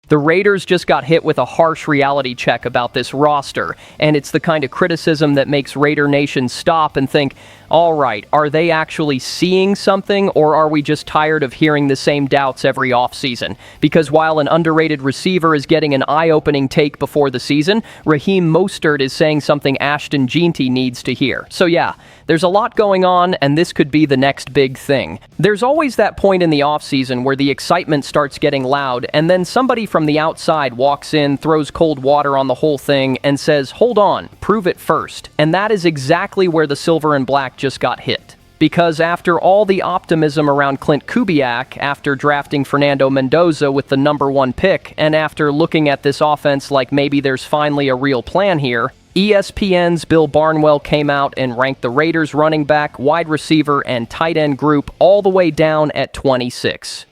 The Raiders just got hit with a harsh reality check about this roster, and it's the kind of criticism that makes Raider Nation stop and think, all right, are they actually seeing something, or are we just tired of hearing the same doubts every offseason? Because while an underrated receiver is getting an eye-opening take before the season, Raheem Mostert is saying something Ashton Jeanty needs to hear. So yeah, there's a lot going on, and this could be the next big thing. There's always that point in the offseason where the excitement starts getting loud, and then somebody from the outside walks in, throws cold water on the whole thing, and says, hold on, prove it first. And that is exactly where the silver and black just got hit. Because after all the optimism around Clint Kubiak, after drafting Fernando Mendoza with the #1 pick, and after looking at this offense like maybe there's finally a real plan here, ESPN's Bill Barnwell came out and ranked the Raiders running back, wide receiver, and tight end group all the way down at 26.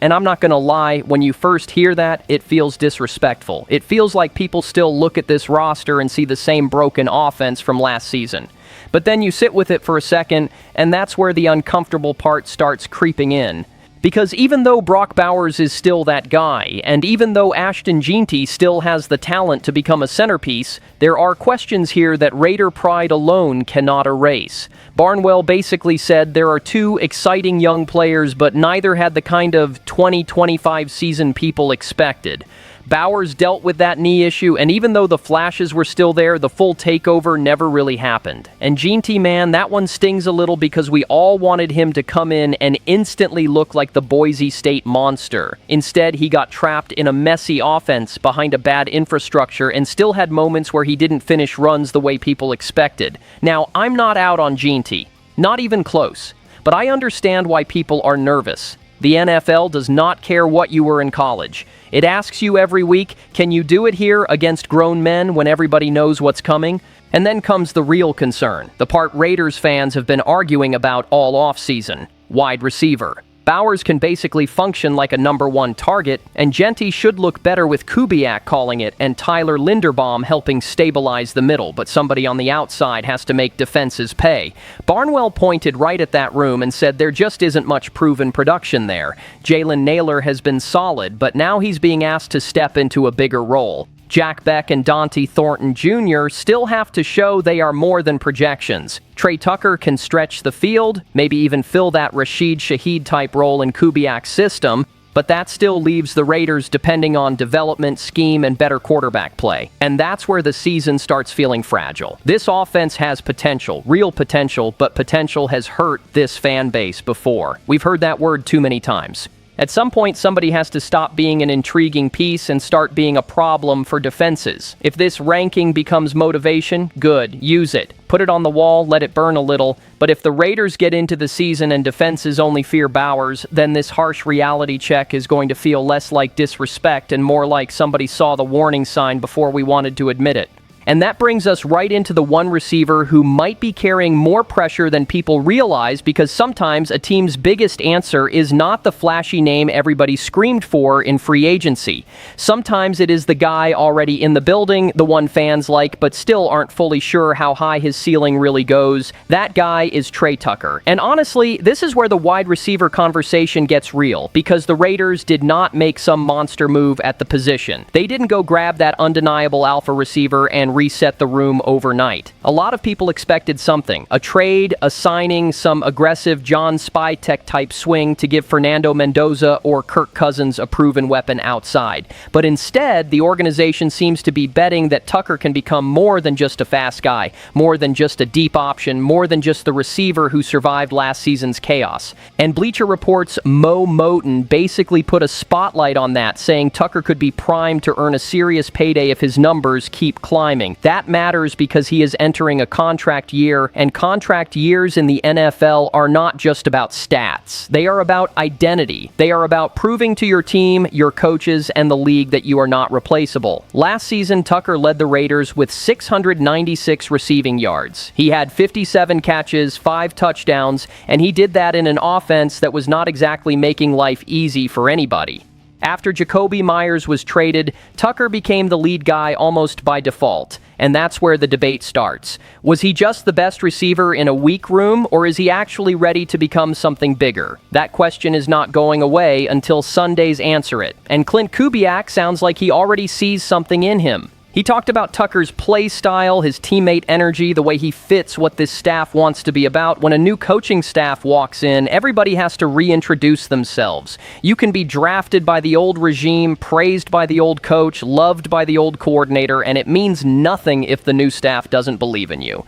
And I'm not going to lie, when you first hear that, it feels disrespectful. It feels like people still look at this roster and see the same broken offense from last season. But then you sit with it for a second, and that's where the uncomfortable part starts creeping in. Because even though Brock Bowers is still that guy, and even though Ashton Jeanty still has the talent to become a centerpiece, there are questions here that Raider pride alone cannot erase. Barnwell basically said there are two exciting young players, but neither had the kind of 2025 season people expected. Bowers dealt with that knee issue, and even though the flashes were still there, the full takeover never really happened. And Jeanty, man, that one stings a little because we all wanted him to come in and instantly look like the Boise State monster. Instead, he got trapped in a messy offense behind a bad infrastructure and still had moments where he didn't finish runs the way people expected. Now, I'm not out on Jeanty. Not even close. But I understand why people are nervous. The NFL does not care what you were in college. It asks you every week, can you do it here against grown men when everybody knows what's coming? And then comes the real concern, the part Raiders fans have been arguing about all offseason: wide receiver. Bowers can basically function like a #1 target, and Jeanty should look better with Kubiak calling it and Tyler Linderbaum helping stabilize the middle, but somebody on the outside has to make defenses pay. Barnwell pointed right at that room and said there just isn't much proven production there. Jalen Naylor has been solid, but now he's being asked to step into a bigger role. Jack Beck and Dante Thornton Jr. still have to show they are more than projections. Trey Tucker can stretch the field, maybe even fill that Rashid Shaheed type role in Kubiak's system, but that still leaves the Raiders depending on development, scheme, and better quarterback play. And that's where the season starts feeling fragile. This offense has potential, real potential, but potential has hurt this fan base before. We've heard that word too many times. At some point, somebody has to stop being an intriguing piece and start being a problem for defenses. If this ranking becomes motivation, good, use it. Put it on the wall, let it burn a little. But if the Raiders get into the season and defenses only fear Bowers, then this harsh reality check is going to feel less like disrespect and more like somebody saw the warning sign before we wanted to admit it. And that brings us right into the one receiver who might be carrying more pressure than people realize, because sometimes a team's biggest answer is not the flashy name everybody screamed for in free agency. Sometimes it is the guy already in the building, the one fans like but still aren't fully sure how high his ceiling really goes. That guy is Trey Tucker. And honestly, this is where the wide receiver conversation gets real, because the Raiders did not make some monster move at the position. They didn't go grab that undeniable alpha receiver and reset the room overnight. A lot of people expected something, a trade, a signing, some aggressive John Spytek type swing to give Fernando Mendoza or Kirk Cousins a proven weapon outside. But instead, the organization seems to be betting that Tucker can become more than just a fast guy, more than just a deep option, more than just the receiver who survived last season's chaos. And Bleacher Report's Mo Moten basically put a spotlight on that, saying Tucker could be primed to earn a serious payday if his numbers keep climbing. That matters because he is entering a contract year, and contract years in the NFL are not just about stats. They are about identity. They are about proving to your team, your coaches, and the league that you are not replaceable. Last season, Tucker led the Raiders with 696 receiving yards. He had 57 catches, 5 touchdowns, and he did that in an offense that was not exactly making life easy for anybody. After Jacoby Myers was traded, Tucker became the lead guy almost by default, and that's where the debate starts. Was he just the best receiver in a weak room, or is he actually ready to become something bigger? That question is not going away until Sundays answer it, and Clint Kubiak sounds like he already sees something in him. He talked about Tucker's play style, his teammate energy, the way he fits what this staff wants to be about. When a new coaching staff walks in, everybody has to reintroduce themselves. You can be drafted by the old regime, praised by the old coach, loved by the old coordinator, and it means nothing if the new staff doesn't believe in you.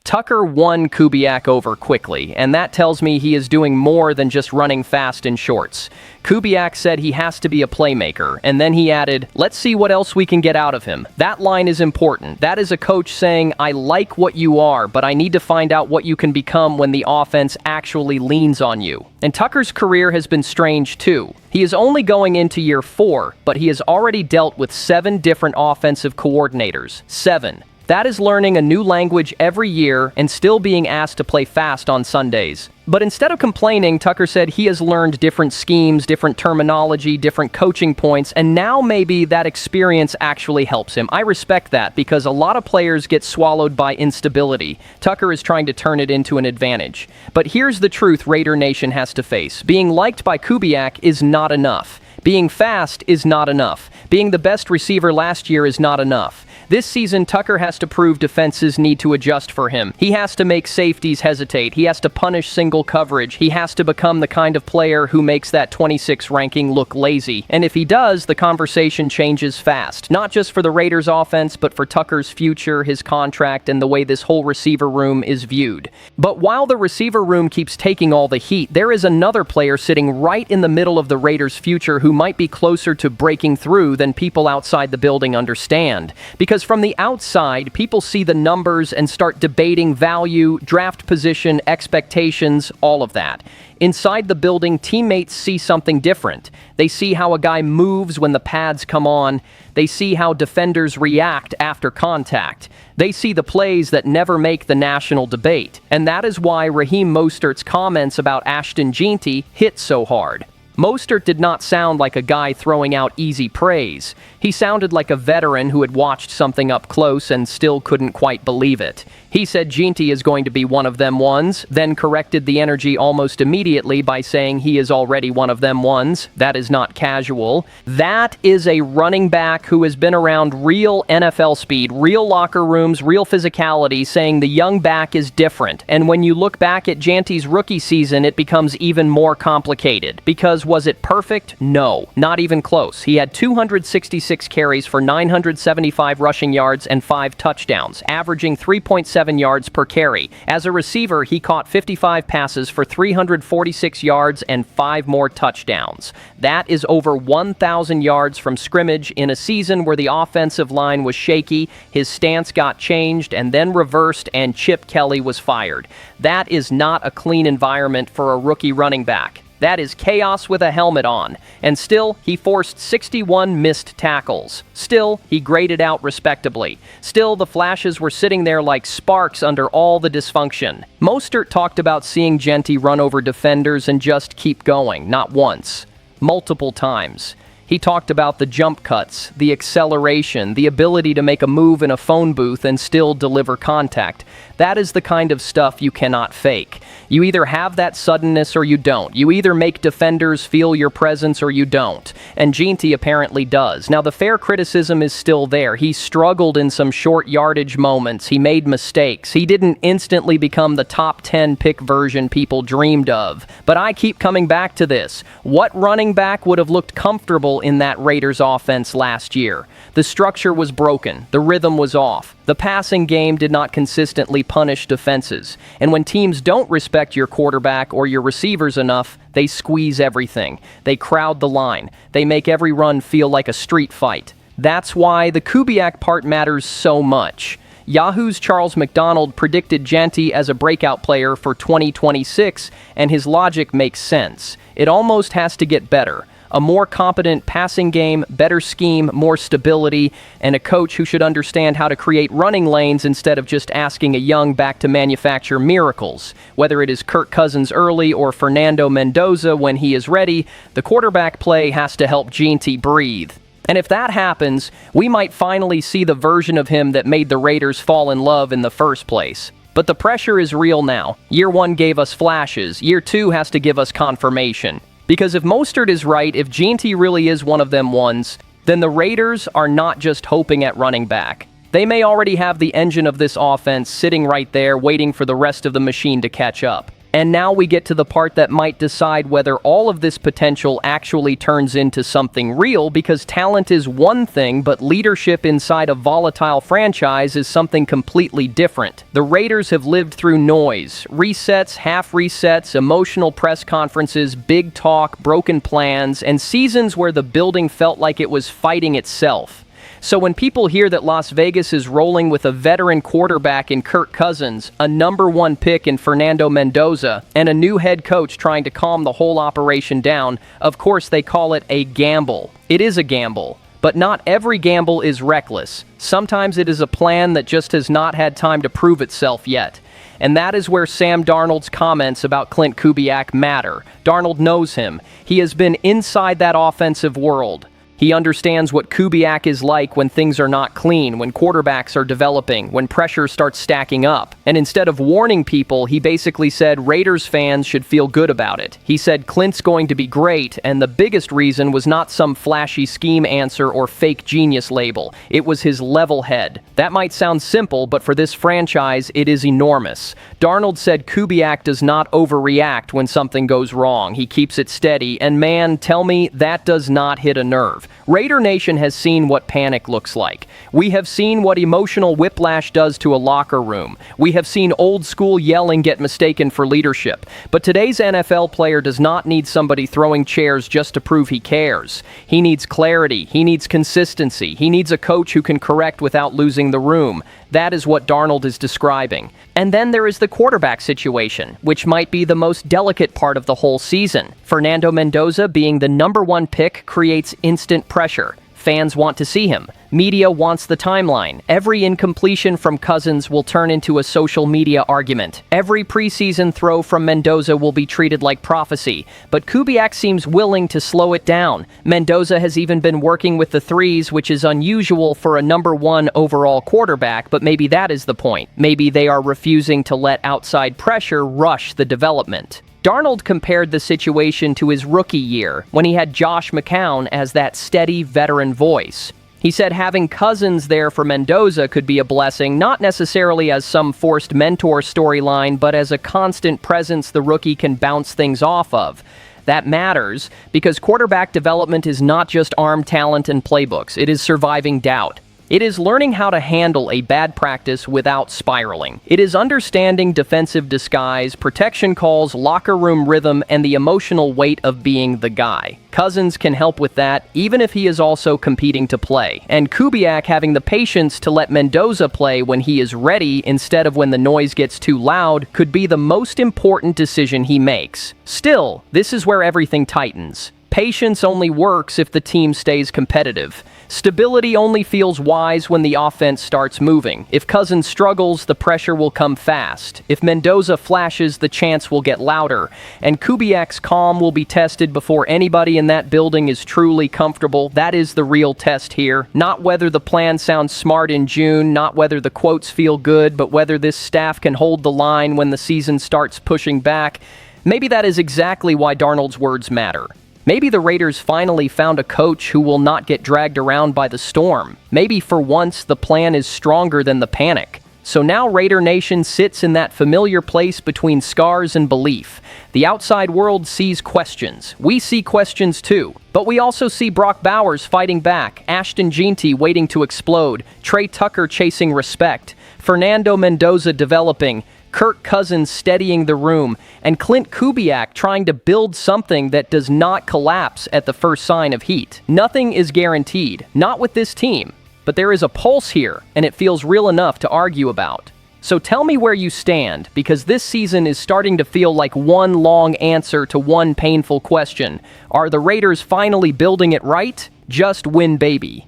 Tucker won Kubiak over quickly, and that tells me he is doing more than just running fast in shorts. Kubiak said he has to be a playmaker, and then he added, "Let's see what else we can get out of him." That line is important. That is a coach saying, "I like what you are, but I need to find out what you can become when the offense actually leans on you." And Tucker's career has been strange too. He is only going into year 4, but he has already dealt with 7 different offensive coordinators. 7. That is learning a new language every year and still being asked to play fast on Sundays. But instead of complaining, Tucker said he has learned different schemes, different terminology, different coaching points, and now maybe that experience actually helps him. I respect that because a lot of players get swallowed by instability. Tucker is trying to turn it into an advantage. But here's the truth Raider Nation has to face. Being liked by Kubiak is not enough. Being fast is not enough. Being the best receiver last year is not enough. This season, Tucker has to prove defenses need to adjust for him. He has to make safeties hesitate. He has to punish single coverage. He has to become the kind of player who makes that 26 ranking look lazy. And if he does, the conversation changes fast. Not just for the Raiders offense, but for Tucker's future, his contract, and the way this whole receiver room is viewed. But while the receiver room keeps taking all the heat, there is another player sitting right in the middle of the Raiders' future who might be closer to breaking through than people outside the building understand. Because from the outside, people see the numbers and start debating value, draft position, expectations, all of that. Inside the building, teammates see something different. They see how a guy moves when the pads come on. They see how defenders react after contact. They see the plays that never make the national debate. And that is why Raheem Mostert's comments about Ashton Jeanty hit so hard. Mostert did not sound like a guy throwing out easy praise. He sounded like a veteran who had watched something up close and still couldn't quite believe it. He said Jeanty is going to be one of them ones, then corrected the energy almost immediately by saying he is already one of them ones. That is not casual. That is a running back who has been around real NFL speed, real locker rooms, real physicality, saying the young back is different. And when you look back at Jeanty's rookie season, it becomes even more complicated. Because was it perfect? No, not even close. He had 266 carries for 975 rushing yards and 5 touchdowns, averaging 3.7 yards per carry. As a receiver, he caught 55 passes for 346 yards and 5 more touchdowns. That is over 1,000 yards from scrimmage in a season where the offensive line was shaky, his stance got changed and then reversed, and Chip Kelly was fired. That is not a clean environment for a rookie running back. That is chaos with a helmet on. And still, he forced 61 missed tackles. Still, he graded out respectably. Still, the flashes were sitting there like sparks under all the dysfunction. Mostert talked about seeing Jeanty run over defenders and just keep going, not once, multiple times. He talked about the jump cuts, the acceleration, the ability to make a move in a phone booth and still deliver contact. That is the kind of stuff you cannot fake. You either have that suddenness or you don't. You either make defenders feel your presence or you don't. And Jeanty apparently does. Now, the fair criticism is still there. He struggled in some short yardage moments. He made mistakes. He didn't instantly become the top 10 pick version people dreamed of. But I keep coming back to this. What running back would have looked comfortable in that Raiders offense last year? The structure was broken. The rhythm was off. The passing game did not consistently punish defenses. And when teams don't respect your quarterback or your receivers enough, they squeeze everything. They crowd the line. They make every run feel like a street fight. That's why the Kubiak part matters so much. Yahoo's Charles McDonald predicted Jeanty as a breakout player for 2026, and his logic makes sense. It almost has to get better. A more competent passing game, better scheme, more stability, and a coach who should understand how to create running lanes instead of just asking a young back to manufacture miracles. Whether it is Kirk Cousins early or Fernando Mendoza when he is ready, the quarterback play has to help Jeanty breathe. And if that happens, we might finally see the version of him that made the Raiders fall in love in the first place. But the pressure is real now. Year 1 gave us flashes. Year 2 has to give us confirmation. Because if Mostert is right, if Jeanty really is one of them ones, then the Raiders are not just hoping at running back. They may already have the engine of this offense sitting right there waiting for the rest of the machine to catch up. And now we get to the part that might decide whether all of this potential actually turns into something real, because talent is one thing, but leadership inside a volatile franchise is something completely different. The Raiders have lived through noise, resets, half resets, emotional press conferences, big talk, broken plans, and seasons where the building felt like it was fighting itself. So when people hear that Las Vegas is rolling with a veteran quarterback in Kirk Cousins, a number 1 pick in Fernando Mendoza, and a new head coach trying to calm the whole operation down, of course they call it a gamble. It is a gamble. But not every gamble is reckless. Sometimes it is a plan that just has not had time to prove itself yet. And that is where Sam Darnold's comments about Klint Kubiak matter. Darnold knows him. He has been inside that offensive world. He understands what Kubiak is like when things are not clean, when quarterbacks are developing, when pressure starts stacking up. And instead of warning people, he basically said Raiders fans should feel good about it. He said Klint's going to be great, and the biggest reason was not some flashy scheme answer or fake genius label. It was his level head. That might sound simple, but for this franchise, it is enormous. Darnold said Kubiak does not overreact when something goes wrong. He keeps it steady, and man, tell me, that does not hit a nerve. Raider Nation has seen what panic looks like. We have seen what emotional whiplash does to a locker room. We have seen old school yelling get mistaken for leadership. But today's NFL player does not need somebody throwing chairs just to prove he cares. He needs clarity. He needs consistency. He needs a coach who can correct without losing the room. That is what Darnold is describing. And then there is the quarterback situation, which might be the most delicate part of the whole season. Fernando Mendoza being the number 1 pick creates instant pressure. Fans want to see him. Media wants the timeline. Every incompletion from Cousins will turn into a social media argument. Every preseason throw from Mendoza will be treated like prophecy. But Kubiak seems willing to slow it down. Mendoza has even been working with the threes, which is unusual for a number 1 overall quarterback, but maybe that is the point. Maybe they are refusing to let outside pressure rush the development. Darnold compared the situation to his rookie year, when he had Josh McCown as that steady veteran voice. He said having Cousins there for Mendoza could be a blessing, not necessarily as some forced mentor storyline, but as a constant presence the rookie can bounce things off of. That matters, because quarterback development is not just arm talent and playbooks, it is surviving doubt. It is learning how to handle a bad practice without spiraling. It is understanding defensive disguise, protection calls, locker room rhythm, and the emotional weight of being the guy. Cousins can help with that, even if he is also competing to play. And Kubiak having the patience to let Mendoza play when he is ready instead of when the noise gets too loud could be the most important decision he makes. Still, this is where everything tightens. Patience only works if the team stays competitive. Stability only feels wise when the offense starts moving. If Cousins struggles, the pressure will come fast. If Mendoza flashes, the chants will get louder. And Kubiak's calm will be tested before anybody in that building is truly comfortable. That is the real test here. Not whether the plan sounds smart in June, not whether the quotes feel good, but whether this staff can hold the line when the season starts pushing back. Maybe that is exactly why Darnold's words matter. Maybe the Raiders finally found a coach who will not get dragged around by the storm. Maybe for once the plan is stronger than the panic. So now Raider Nation sits in that familiar place between scars and belief. The outside world sees questions. We see questions too. But we also see Brock Bowers fighting back, Ashton Jeanty waiting to explode, Trey Tucker chasing respect, Fernando Mendoza developing, Kirk Cousins steadying the room, and Klint Kubiak trying to build something that does not collapse at the first sign of heat. Nothing is guaranteed, not with this team, but there is a pulse here, and it feels real enough to argue about. So tell me where you stand, because this season is starting to feel like one long answer to one painful question. Are the Raiders finally building it right? Just win, baby.